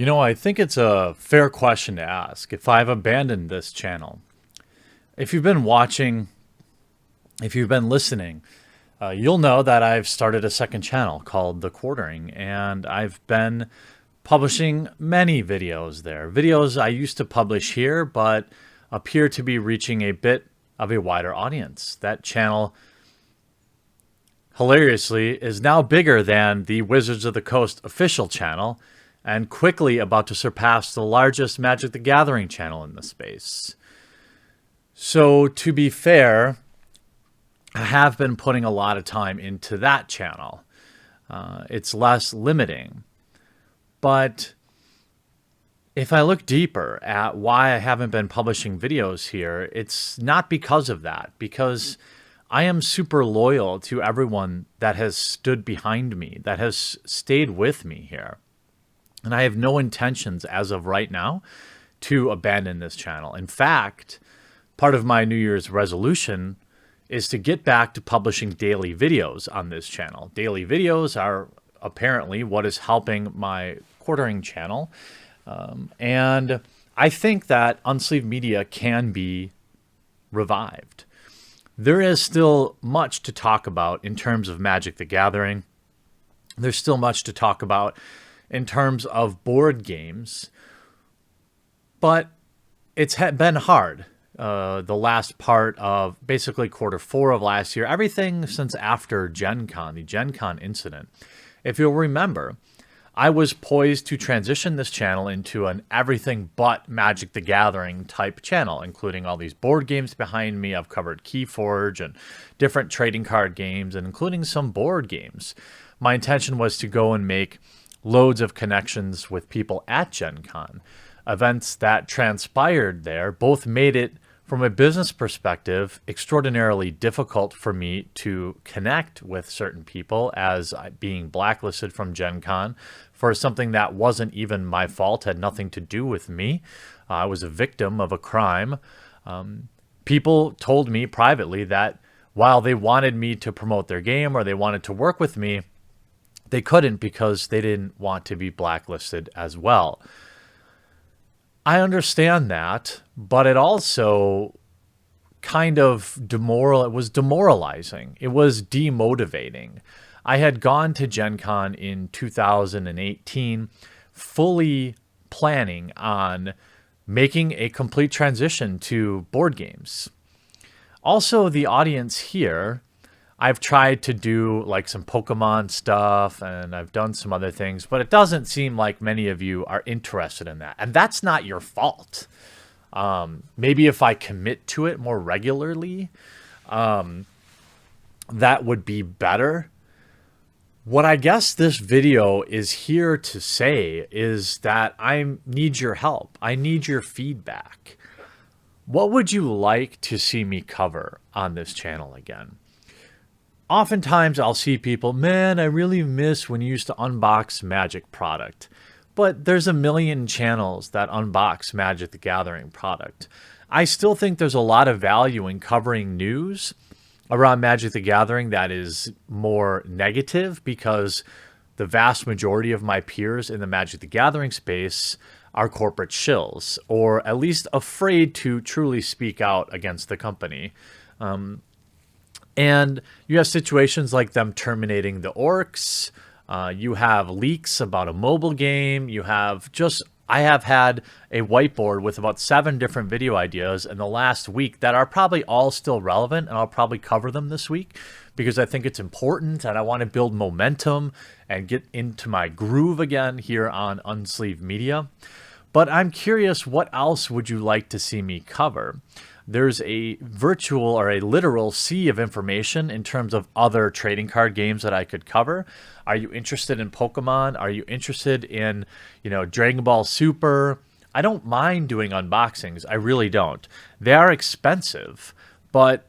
I think it's a fair question to ask if I've abandoned this channel. If you've been watching, if you've been listening, you'll know that I've started a second channel called The Quartering, and I've been publishing many videos there. Videos I used to publish here, but appear to be reaching a bit of a wider audience. That channel, hilariously, is now bigger than the Wizards of the Coast official channel, and quickly about to surpass the largest Magic the Gathering channel in the space. So, to be fair, I have been putting a lot of time into that channel. It's less limiting. But if I look deeper at why I haven't been publishing videos here, it's not because of that, because I am super loyal to everyone that has stood behind me, that has stayed with me here. And I have no intentions as of right now to abandon this channel. In fact, part of my New Year's resolution is to get back to publishing daily videos on this channel. Daily videos are apparently what is helping my quartering channel. And I think that Unsleeved Media can be revived. There is still much to talk about in terms of Magic the Gathering. There's still much to talk about in terms of board games. But it's been hard. The last part of basically Q4 of last year, everything since after GenCon, the GenCon Incident. If you'll remember, I was poised to transition this channel into an everything but Magic the Gathering type channel, including all these board games behind me. I've covered Keyforge and different trading card games, and including some board games. My intention was to go and make loads of connections with people at GenCon. Events that transpired there both made it, from a business perspective, extraordinarily difficult for me to connect with certain people, as being blacklisted from GenCon for something that wasn't even my fault, had nothing to do with me. I was a victim of a crime. People told me privately that while they wanted me to promote their game or they wanted to work with me, they couldn't because they didn't want to be blacklisted as well. I understand that, but it also kind of it was demoralizing. It was demotivating. I had gone to GenCon in 2018 fully planning on making a complete transition to board games. Also, the audience here, I've tried to do like some Pokemon stuff and I've done some other things, but it doesn't seem like many of you are interested in that. And that's not your fault. Maybe if I commit to it more regularly, that would be better. What I guess this video is here to say is that I need your help. I need your feedback. What would you like to see me cover on this channel again? Oftentimes I'll see people, man, I really miss when you used to unbox Magic product. But there's a million channels that unbox Magic the Gathering product. I still think there's a lot of value in covering news around Magic the Gathering that is more negative, because the vast majority of my peers in the Magic the Gathering space are corporate shills, or at least afraid to truly speak out against the company. And you have situations like them terminating the orcs. You have leaks about a mobile game. I have had a whiteboard with about 7 different video ideas in the last week that are probably all still relevant, and I'll probably cover them this week because I think it's important and I want to build momentum and get into my groove again here on Unsleeved Media. But I'm curious, what else would you like to see me cover? There's a virtual or a literal sea of information in terms of other trading card games that I could cover. Are you interested in Pokemon? Are you interested in, Dragon Ball Super? I don't mind doing unboxings. I really don't. They are expensive, but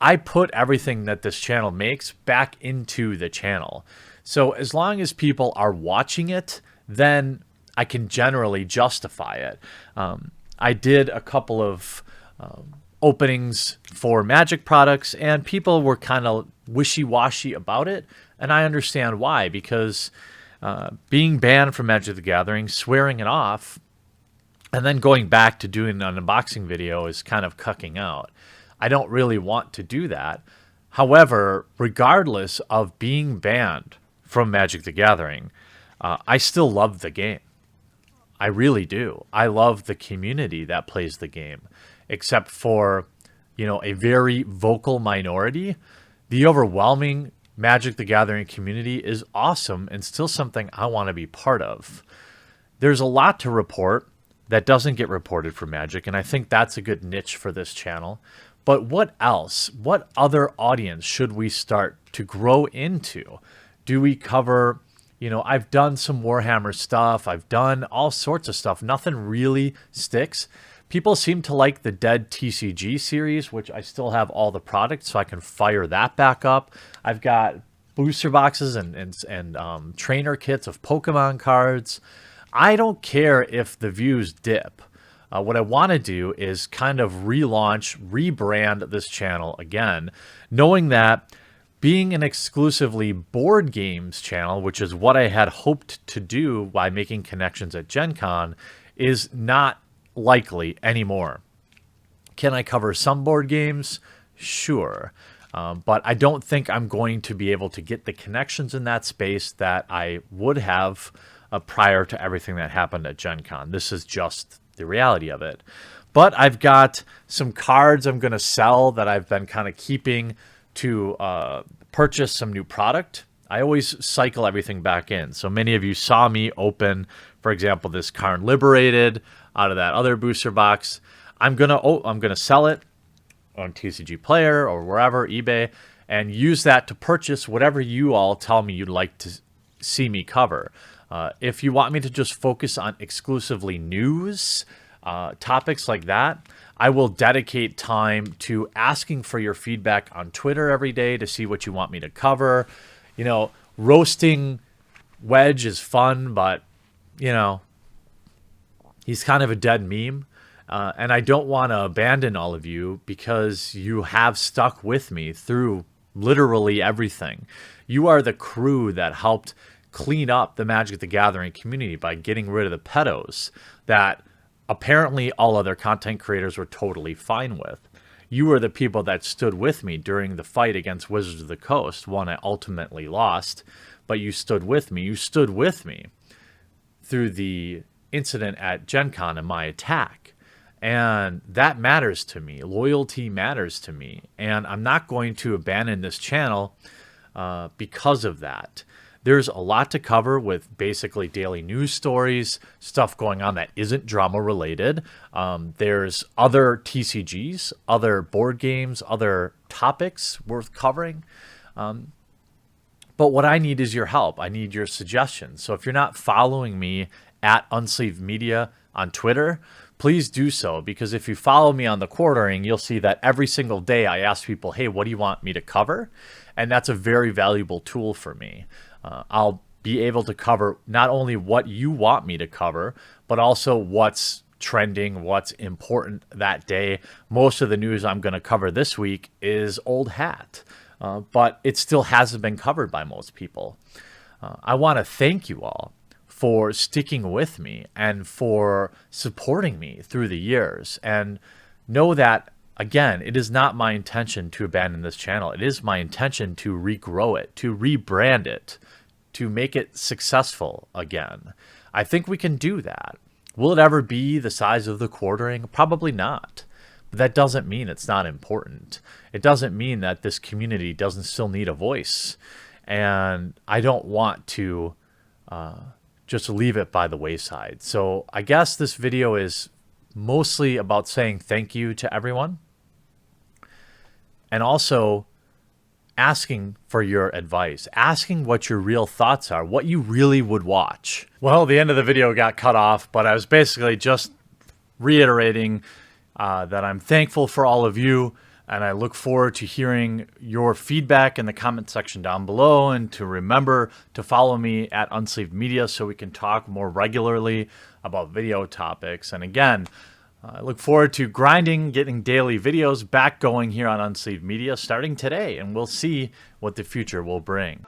I put everything that this channel makes back into the channel. So as long as people are watching it, then I can generally justify it. I did a couple of openings for Magic products, and people were kind of wishy-washy about it, and I understand why, because Being banned from Magic the Gathering, swearing it off, and then going back to doing an unboxing video is kind of cucking out. I don't really want to do that. However, regardless of being banned from Magic the Gathering, I still love the game. I really do. I love the community that plays the game, except for, a very vocal minority. The overwhelming Magic the Gathering community is awesome and still something I want to be part of. There's a lot to report that doesn't get reported for Magic, and I think that's a good niche for this channel. But what else? What other audience should we start to grow into? Do we cover, I've done some Warhammer stuff. I've done all sorts of stuff. Nothing really sticks. People seem to like the Dead TCG series, which I still have all the products, so I can fire that back up. I've got booster boxes and trainer kits of Pokemon cards. I don't care if the views dip. What I want to do is kind of relaunch, rebrand this channel again, knowing that being an exclusively board games channel, which is what I had hoped to do by making connections at GenCon, is not likely anymore. Can I cover some board games? Sure. But I don't think I'm going to be able to get the connections in that space that I would have prior to everything that happened at GenCon. This is just the reality of it. But I've got some cards I'm going to sell that I've been kind of keeping to purchase some new product. I always cycle everything back in. So many of you saw me open, for example, this Karn Liberated out of that other booster box. I'm gonna sell it on TCG Player or wherever, eBay, and use that to purchase whatever you all tell me you'd like to see me cover. If you want me to just focus on exclusively news, topics like that, I will dedicate time to asking for your feedback on Twitter every day to see what you want me to cover. Roasting Wedge is fun, but, he's kind of a dead meme. And I don't want to abandon all of you because you have stuck with me through literally everything. You are the crew that helped clean up the Magic the Gathering community by getting rid of the pedos that apparently all other content creators were totally fine with. You were the people that stood with me during the fight against Wizards of the Coast, one I ultimately lost, but you stood with me. You stood with me through the incident at GenCon and my attack. And that matters to me. Loyalty matters to me. And I'm not going to abandon this channel because of that. There's a lot to cover with basically daily news stories, stuff going on that isn't drama related. There's other TCGs, other board games, other topics worth covering. But what I need is your help. I need your suggestions. So if you're not following me at UnsleevedMedia on Twitter, please do so, because if you follow me on the quartering, you'll see that every single day I ask people, hey, what do you want me to cover? And that's a very valuable tool for me. I'll be able to cover not only what you want me to cover, but also what's trending, what's important that day. Most of the news I'm going to cover this week is old hat, but it still hasn't been covered by most people. I want to thank you all for sticking with me and for supporting me through the years. And know that, again, it is not my intention to abandon this channel. It is my intention to regrow it, to rebrand it, to make it successful again. I think we can do that. Will it ever be the size of the quartering? Probably not. But that doesn't mean it's not important. It doesn't mean that this community doesn't still need a voice. And I don't want to just leave it by the wayside. So I guess this video is mostly about saying thank you to everyone, and also asking for your advice, asking what your real thoughts are, what you really would watch. Well, the end of the video got cut off, but I was basically just reiterating that I'm thankful for all of you, and I look forward to hearing your feedback in the comment section down below, and to remember to follow me at UnsleevedMedia so we can talk more regularly about video topics. And again, I look forward to getting daily videos back going here on UnsleevedMedia starting today, and we'll see what the future will bring.